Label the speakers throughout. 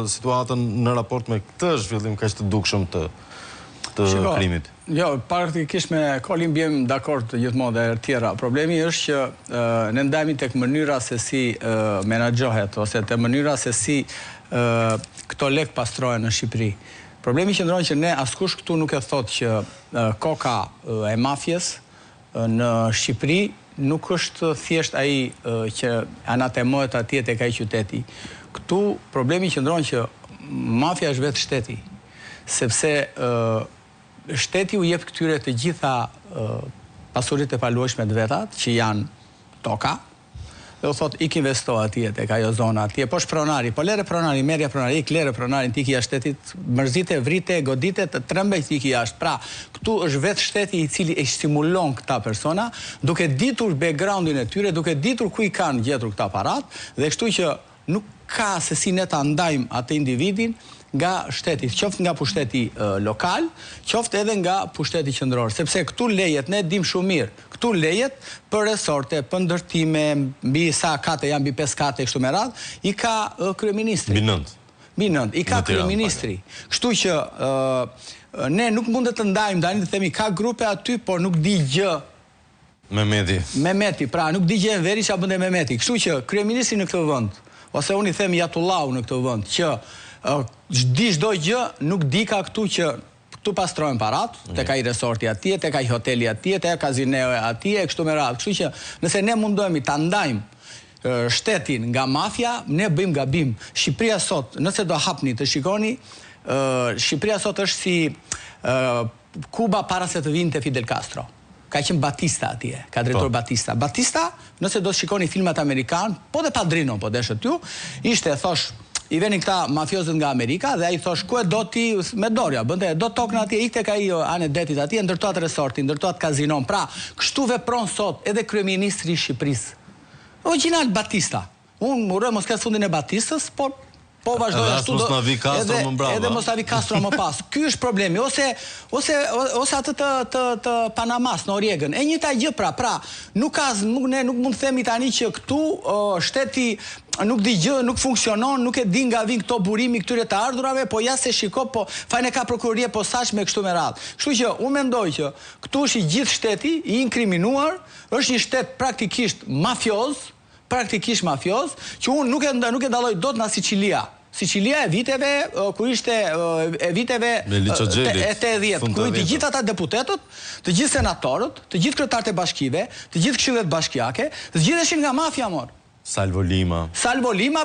Speaker 1: situatën në raport me këtë zhvillim kaq të dukshëm të krimit?
Speaker 2: Jo, praktikisht me Kolin bjem dakord gjithmonë dhe tjera. Problemi është që ne ndajemi tek mënyra se si menaxhohet ose te mënyra se si këto lek pastrohen në Shqipëri. Problemi qëndron që ne askush këtu nuk e thot që koka e mafjes në Shqipëri nuk është thjesht ai që anatemohet atje tek ai qyteti. Këtu problemi qëndron që mafja është vetë shteti, sepse shteti u jep këtyre të gjitha pasuritë e paluajshme të vetat, që janë toka, dhe u thot, ik investo atje tek ajo zona atje, po shpronari, po lere pronari, merja pronari, ik lere pronarin, tiki jashtë shtetit, mërzite, vrite, godite, të trembe, tiki jashtë. Pra, këtu është vetë shteti i cili e stimulon këta persona, duke ditur backgroundin e tyre, duke ditur ku i kanë gjetur këta aparat, dhe kështu që nuk ka se si ne ta ndajmë atë individin nga shteti, qoftë nga pushteti lokal, qoftë edhe nga pushteti qendror, sepse këtu lejet, ne dim shumë mirë, këtu lejet për resorte, për ndërtime, mbi sa kate janë, mbi 5 kate kështu me radhë, i ka kryeministri. Mbi 9, i ka kryeministri. Kështu që ne nuk mund të ndajmë, tani të themi ka grupe aty, por nuk di gjë Mehmeti, pra nuk di gjë veri çfarë bënte Mehmeti. Kështu që kryeministri në këtë vend, ose unë i them Jatullau në këtë vend, që di çdo gjë, nuk di ka këtu që këtu pastrohen parat, tek ai resorti atje, tek ai hoteli atje, tek kazineu atje, kështu me radhë. Kështu që nëse ne mundohemi ta ndajmë shtetin nga mafia, ne bëjmë gabim. Shqipëria sot, nëse do hapni të shikoni, Shqipëria sot është si Kuba para se të vinte Fidel Castro. Ka qenë Batista atje, ka drejtor Batista. Batista, nëse do të shikoni filmat amerikan, po dhe Padrino, po deshet ju, ishte, thosh, i venin këta mafiozët nga Amerika dhe ai thosh, ku e do ti me dorja, bënte, do tokën atje, ikte ka i anë detit atje, ndërtoat resortin, ndërtoat kazinon. Pra, kështu vepron sot edhe kryeministri i Shqipërisë. Original Batista. Unë uroj mos ketë fundin e Batistës, por po vazhdoj ashtu edhe mos ta vi Castro më pas. Ky është problemi, ose atë të Panamas në Oriegën. E njëjta gjë pra, ne nuk mund të themi tani që këtu shteti nuk di gjë, nuk funksionon, nuk e di nga vin këto burimi këtyre të ardhurave, po ja se shiko, po fajne ka prokuroria posaçme kështu me radhë. Kështu që unë mendoj që këtu është i gjithë shteti i inkriminuar, është një shtet praktikisht mafioz, që unë nuk e dalloj dot nga Sicilia. Sicilia e viteve, kur ishte e viteve 80, kur të gjithë ata deputetët, të gjithë senatorët, të gjithë kryetarët e bashkive, të gjithë këshillet bashkiake, zgjidheshin nga mafia mor.
Speaker 1: Salvo Lima,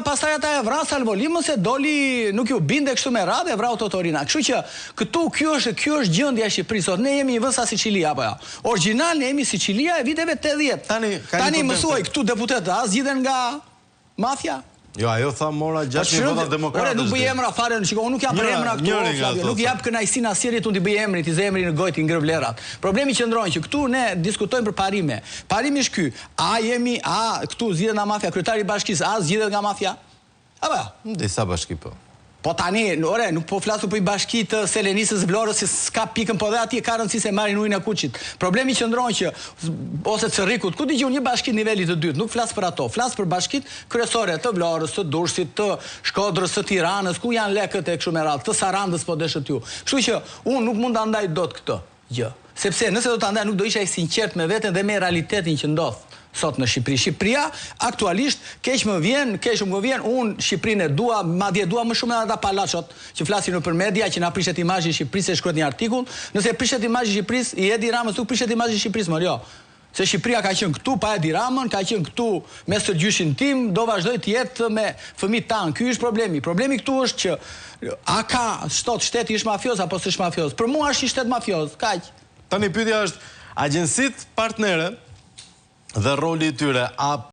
Speaker 1: pastaj ata e vran Salvo Limën se doli, nuk ju binde kështu me radhë, e vrau Totorina. Kështu që këtu kjo është gjendja e Shqipërisë. Sot ne jemi një vend sa Sicilia apo jo. Origjinal ne jemi Sicilia e viteve 80. Tani mësuaj këtu deputetë, zgjidhen nga mafia. Jo, ajo tha mora 6.000 vota demokratës.
Speaker 2: Ore, nuk bëj emra fare, unë nuk jap për emra këtu, Flavio, nuk jap kënaqësinë asnjërit unë t'i bëj emrin, t'i zë emrin në gojë, t'i ngrev vlerat. Problemi qëndron që këtu ne diskutojmë për parime. Parimi është ky. A këtu zgjidhet nga mafia, kryetari i bashkisë, a zgjidhet nga mafia? Apo jo?
Speaker 1: Disa bashki po.
Speaker 2: Po tani, ore, nuk po flasu për i bashki të Selenisës Vlorës, si s'ka pikën, po dhe atje ka rëndësi se marrin ujin e Kuqit. Problemi qëndron që, ose Cerrikut, ku dëgjoj një bashki nivelit të dytë, nuk flas për ato, flas për bashkit kryesore të Vlorës, të Durrësit, të Shkodrës, të Tiranës, ku janë lekët e kështu me radhë, të Sarandës, po deshet ju. Kështu që unë nuk mund ta ndaj dot këtë gjë. Sepse nëse do ta ndaj, nuk do isha i sinqert me veten dhe me realitetin që ndodh sot në Shqipëri. Shqipëria aktualisht keq më vjen, unë Shqipërinë e dua, madje dua më shumë edhe ata palaçot që flasin nëpër media që na prishet imazhi i Shqipërisë, shkruhet një artikull, nëse prishet imazhi i Shqipërisë, i Edi Ramës nuk prishet imazhi i Shqipërisë, jo. Se Shqipëria ka qenë këtu pa Edi Ramën, ka qenë këtu me së gjyshin tim, do vazhdoj të jetë me fëmijët tanë. Ky është problemi. Problemi këtu është që a ka shteti është mafioz apo s'është mafioz? Për mua është një shtet mafioz, kaq.
Speaker 1: Tani pyetja është, agjensitë partnere dhe roli i tyre,